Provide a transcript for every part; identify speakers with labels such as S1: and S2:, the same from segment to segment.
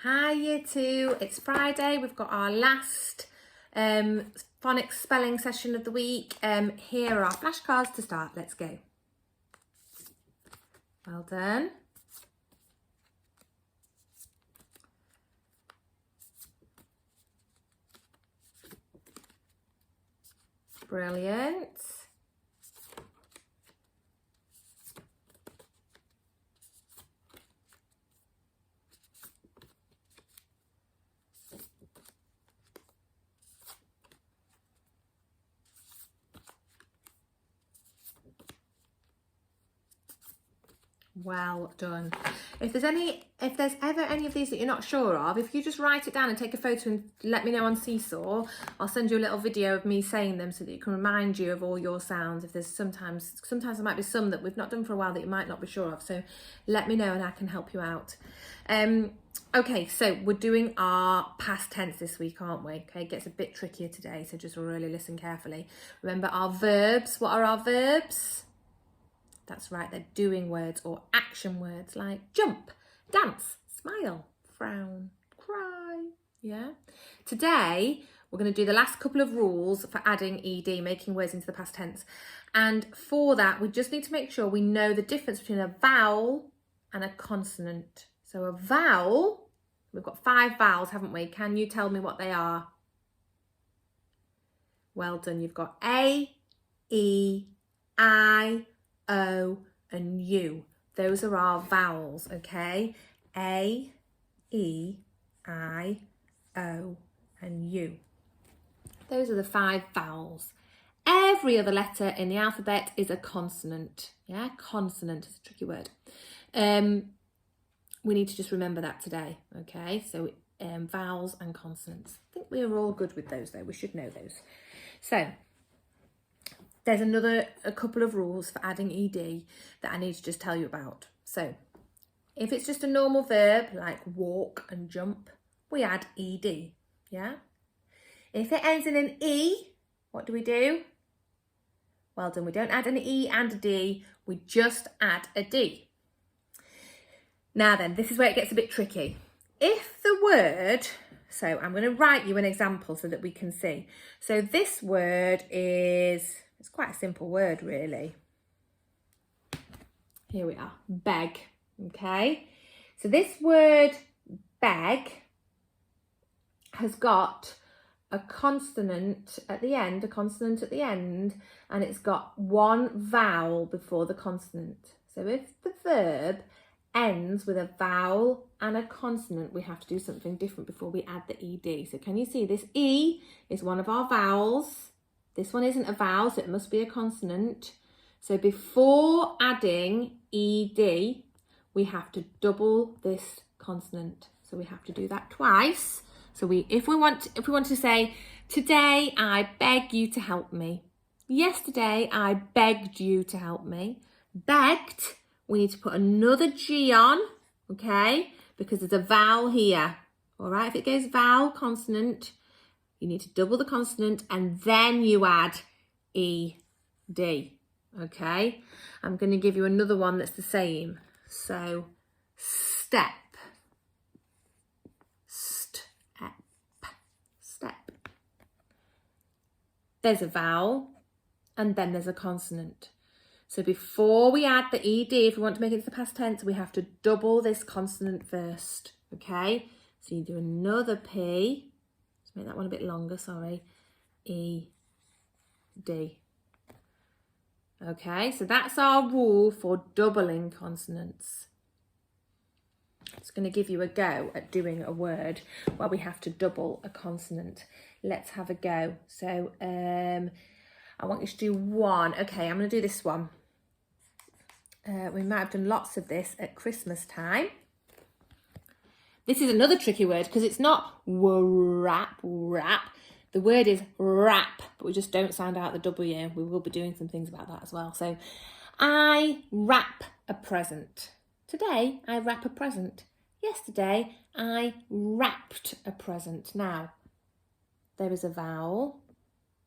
S1: Hi Year 2, it's Friday, we've got our last phonics spelling session of the week. Here are our flashcards to start, let's go. Well done. Brilliant. Well done. If there's ever any of these that you're not sure of, if you just write it down and take a photo and let me know on Seesaw, I'll send you a little video of me saying them so that you can remind you of all your sounds. If there's sometimes there might be some that we've not done for a while that you might not be sure of, so let me know and I can help you out. Okay, so we're doing our past tense this week, aren't we? Okay, it gets a bit trickier today, so just really listen carefully. Remember our verbs. What are our verbs? That's right, they're doing words or action words like jump, dance, smile, frown, cry, yeah? Today, we're going to do the last couple of rules for adding ed, making words into the past tense. And for that, we just need to make sure we know the difference between a vowel and a consonant. So a vowel, we've got 5 vowels, haven't we? Can you tell me what they are? Well done, you've got A, E, I, O and U. Those are our vowels, okay? A, E, I, O and U. Those are the 5 vowels. Every other letter in the alphabet is a consonant. Yeah, consonant is a tricky word. We need to just remember that today, okay? So vowels and consonants. I think we are all good with those though. We should know those. So there's a couple of rules for adding ed that I need to just tell you about. So if it's just a normal verb like walk and jump, we add ed, yeah? If it ends in an e, what do? Well done, we don't add an e and a d, we just add a d. Now then, this is where it gets a bit tricky. If the word, so I'm going to write you an example so that we can see. So this word is, it's quite a simple word really. Here we are, beg, okay? So this word beg has got a consonant at the end, and it's got one vowel before the consonant. So if the verb ends with a vowel and a consonant, we have to do something different before we add the ed. So can you see this E is one of our vowels. This one isn't a vowel, so it must be a consonant. So before adding ed, we have to double this consonant. So we have to do that twice. So if we want to say, today I beg you to help me. Yesterday I begged you to help me. Begged, we need to put another G on, okay? Because there's a vowel here, all right? If it goes vowel, consonant, you need to double the consonant and then you add ed, okay? I'm going to give you another one that's the same. So step, step. There's a vowel and then there's a consonant. So before we add the ed, if we want to make it to the past tense, we have to double this consonant first, okay? So you do another P, let's make that one a bit longer, sorry, E, D. Okay, so that's our rule for doubling consonants. It's going to give you a go at doing a word where we have to double a consonant. Let's have a go. So I want you to do one. Okay, I'm going to do this one. We might have done lots of this at Christmas time. This is another tricky word because it's not wrap. The word is wrap, but we just don't sound out the W. We will be doing some things about that as well. So I wrap a present. Today, I wrap a present. Yesterday, I wrapped a present. Now, there is a vowel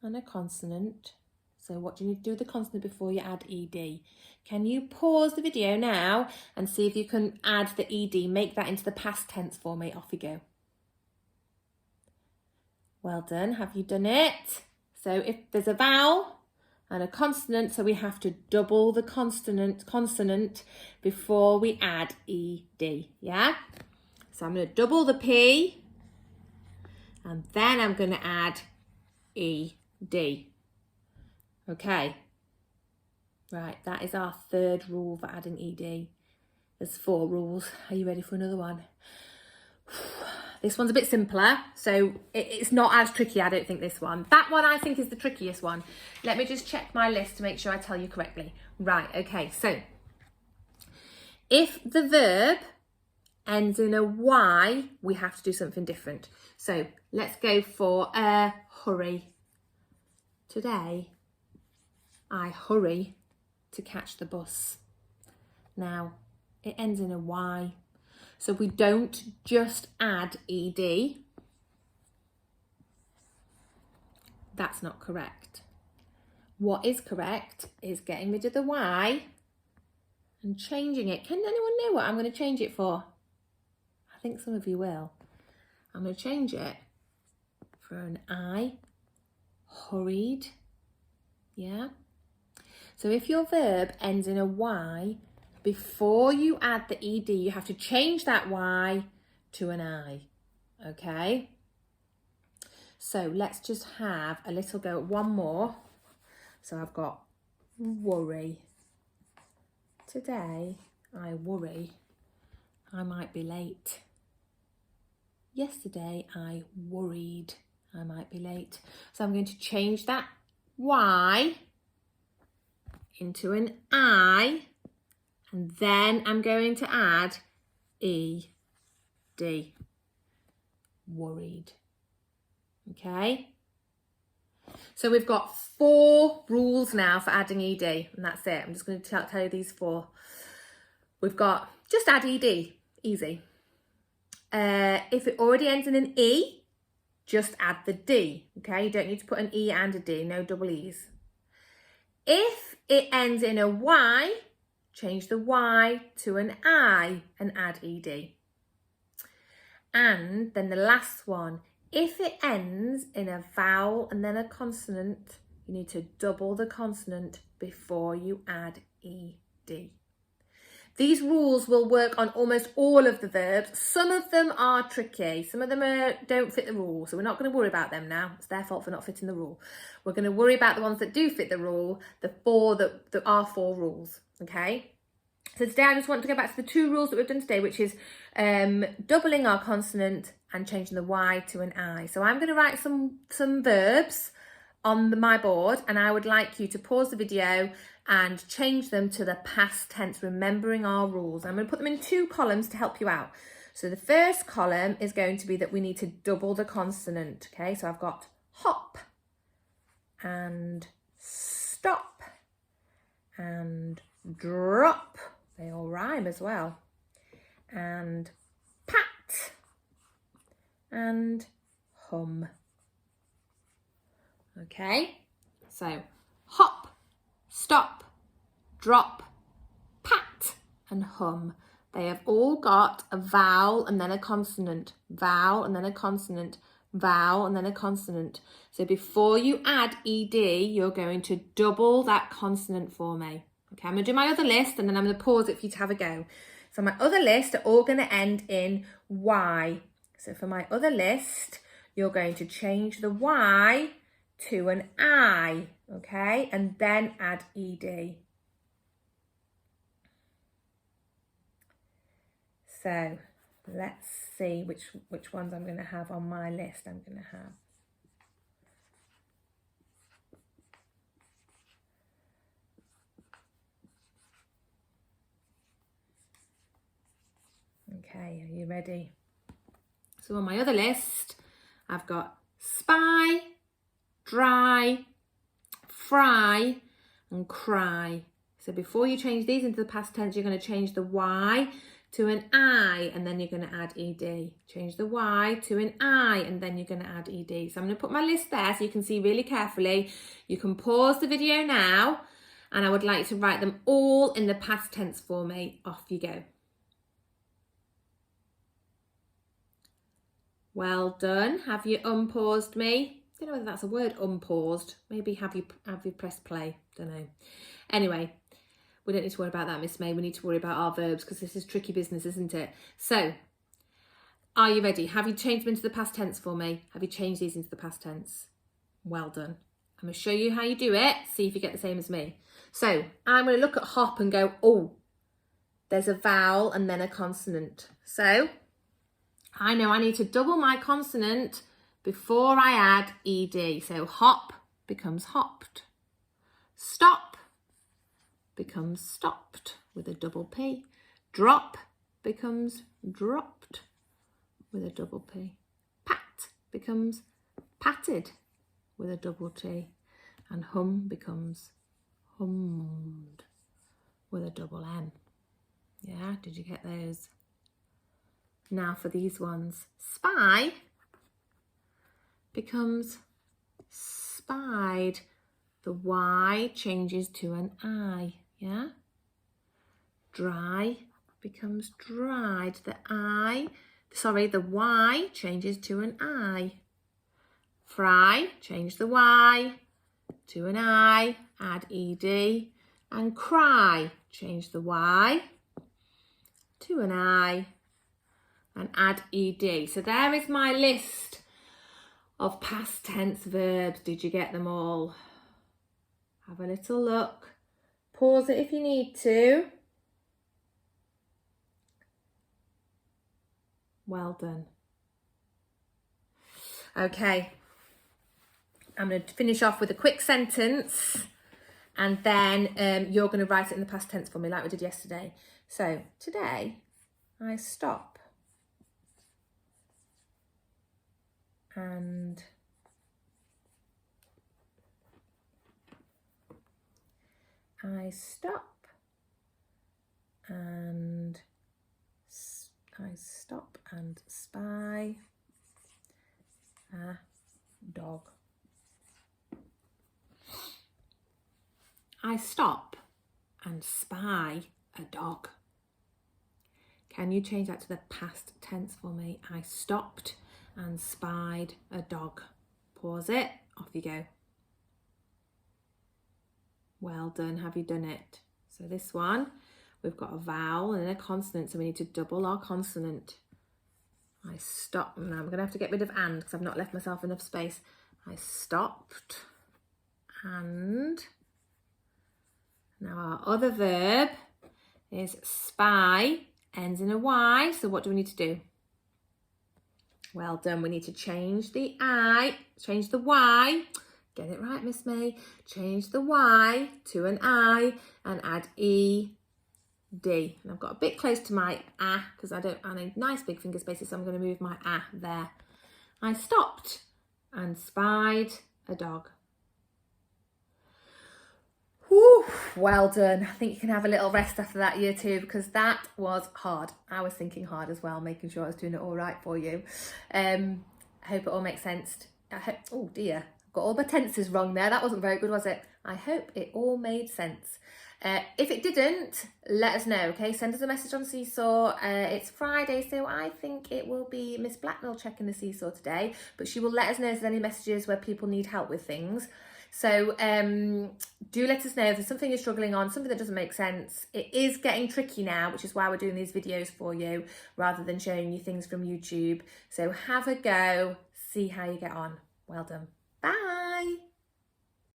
S1: and a consonant. So what do you need to do with the consonant before you add ed? Can you pause the video now and see if you can add the ed, make that into the past tense for me? Off you go. Well done, have you done it? So if there's a vowel and a consonant, so we have to double the consonant before we add ed, yeah? So I'm going to double the P and then I'm going to add ed. Okay, right, that is our third rule for adding ed. There's 4 rules. Are you ready for another one? This one's a bit simpler, so it's not as tricky, I don't think, this one. That one I think is the trickiest one. Let me just check my list to make sure I tell you correctly. Right, okay, so if the verb ends in a Y, we have to do something different. So let's go for hurry. Today, I hurry to catch the bus. Now, it ends in a Y. So we don't just add ed. That's not correct. What is correct is getting rid of the Y and changing it. Can anyone know what I'm going to change it for? I think some of you will. I'm going to change it for an I, hurried. Yeah? So if your verb ends in a Y, before you add the ed, you have to change that Y to an I, okay? So let's just have a little go at one more. So I've got worry. Today, I worry I might be late. Yesterday, I worried I might be late. So I'm going to change that Y into an I, and then I'm going to add ed, worried. Okay? So we've got 4 rules now for adding ed, and that's it. I'm just going to tell you these 4. We've got just add ed, easy. If it already ends in an E, just add the D, okay? You don't need to put an E and a D, no double E's. If it ends in a Y, change the Y to an I and add ed. And then the last one, if it ends in a vowel and then a consonant, you need to double the consonant before you add ed. These rules will work on almost all of the verbs. Some of them are tricky. Some of them don't fit the rule. So we're not going to worry about them now. It's their fault for not fitting the rule. We're going to worry about the ones that do fit the rule, the 4 that are 4 rules. Okay? So today I just want to go back to the 2 rules that we've done today, which is doubling our consonant and changing the Y to an I. So I'm going to write some verbs on my board, and I would like you to pause the video and change them to the past tense, remembering our rules. I'm going to put them in 2 columns to help you out. So the first column is going to be that we need to double the consonant. Okay, so I've got hop and stop and drop. They all rhyme as well. And pat and hum. Okay, so hop, stop, drop, pat and hum. They have all got a vowel and then a consonant, vowel and then a consonant, vowel and then a consonant. So before you add ed, you're going to double that consonant for me. Okay, I'm going to do my other list and then I'm going to pause it for you to have a go. So my other list are all going to end in Y. So for my other list, you're going to change the Y to an I, okay, and then add ed. So let's see which ones I'm going to have on my list. I'm going to have okay, are you ready? So on my other list, I've got spy, dry, fry and cry. So before you change these into the past tense, you're going to change the Y to an I, and then you're going to add ed. Change the Y to an I, and then you're going to add ed. So I'm going to put my list there so you can see really carefully. You can pause the video now, and I would like to write them all in the past tense for me. Off you go. Well done. Have you unpaused me? I don't know whether that's a word, unpaused. Maybe have you pressed play? Don't know. Anyway, we don't need to worry about that, Miss May. We need to worry about our verbs because this is tricky business, isn't it? So, are you ready? Have you changed them into the past tense for me? Have you changed these into the past tense? Well done. I'm going to show you how you do it. See if you get the same as me. So, I'm going to look at hop and go, oh, there's a vowel and then a consonant. So, I know I need to double my consonant before I add ed. So hop becomes hopped. Stop becomes stopped with a double P. Drop becomes dropped with a double P. Pat becomes patted with a double T. And hum becomes hummed with a double N. Yeah, did you get those? Now for these ones. Spy becomes spied. The Y changes to an I, yeah? Dry becomes dried. The Y changes to an I. Fry, change the Y to an I, add ed. And cry, change the Y to an I, and add ed. So there is my list of past tense verbs. Did you get them all? Have a little look. Pause it if you need to. Well done. Okay, I'm going to finish off with a quick sentence, and then you're going to write it in the past tense for me like we did yesterday. So, today I stop. And I stop, and I stop and spy a dog. I stop and spy a dog. Can you change that to the past tense for me? I stopped and spied a dog. Pause it, off you go. Well done, have you done it? So this one, we've got a vowel and a consonant, so we need to double our consonant. I stopped, now I'm going to have to get rid of and because I've not left myself enough space. I stopped and. Now our other verb is spy, ends in a Y, so what do we need to do? Well done, we need to change the Y, get it right, Miss May, change the Y to an I and add ed. And I've got a bit close to my because I need nice big finger spaces, so I'm going to move my there. I stopped and spied a dog. Whew, well done. I think you can have a little rest after that year two because that was hard. I was thinking hard as well, making sure I was doing it all right for you. I hope it all makes sense. Oh dear, I've got all my tenses wrong there. That wasn't very good, was it? I hope it all made sense. If it didn't, let us know, okay? Send us a message on Seesaw. It's Friday, so I think it will be Miss Blacknell checking the Seesaw today, but she will let us know if there's any messages where people need help with things. So do let us know if there's something you're struggling on, something that doesn't make sense. It is getting tricky now, which is why we're doing these videos for you rather than showing you things from YouTube. So have a go, see how you get on. Well done. Bye.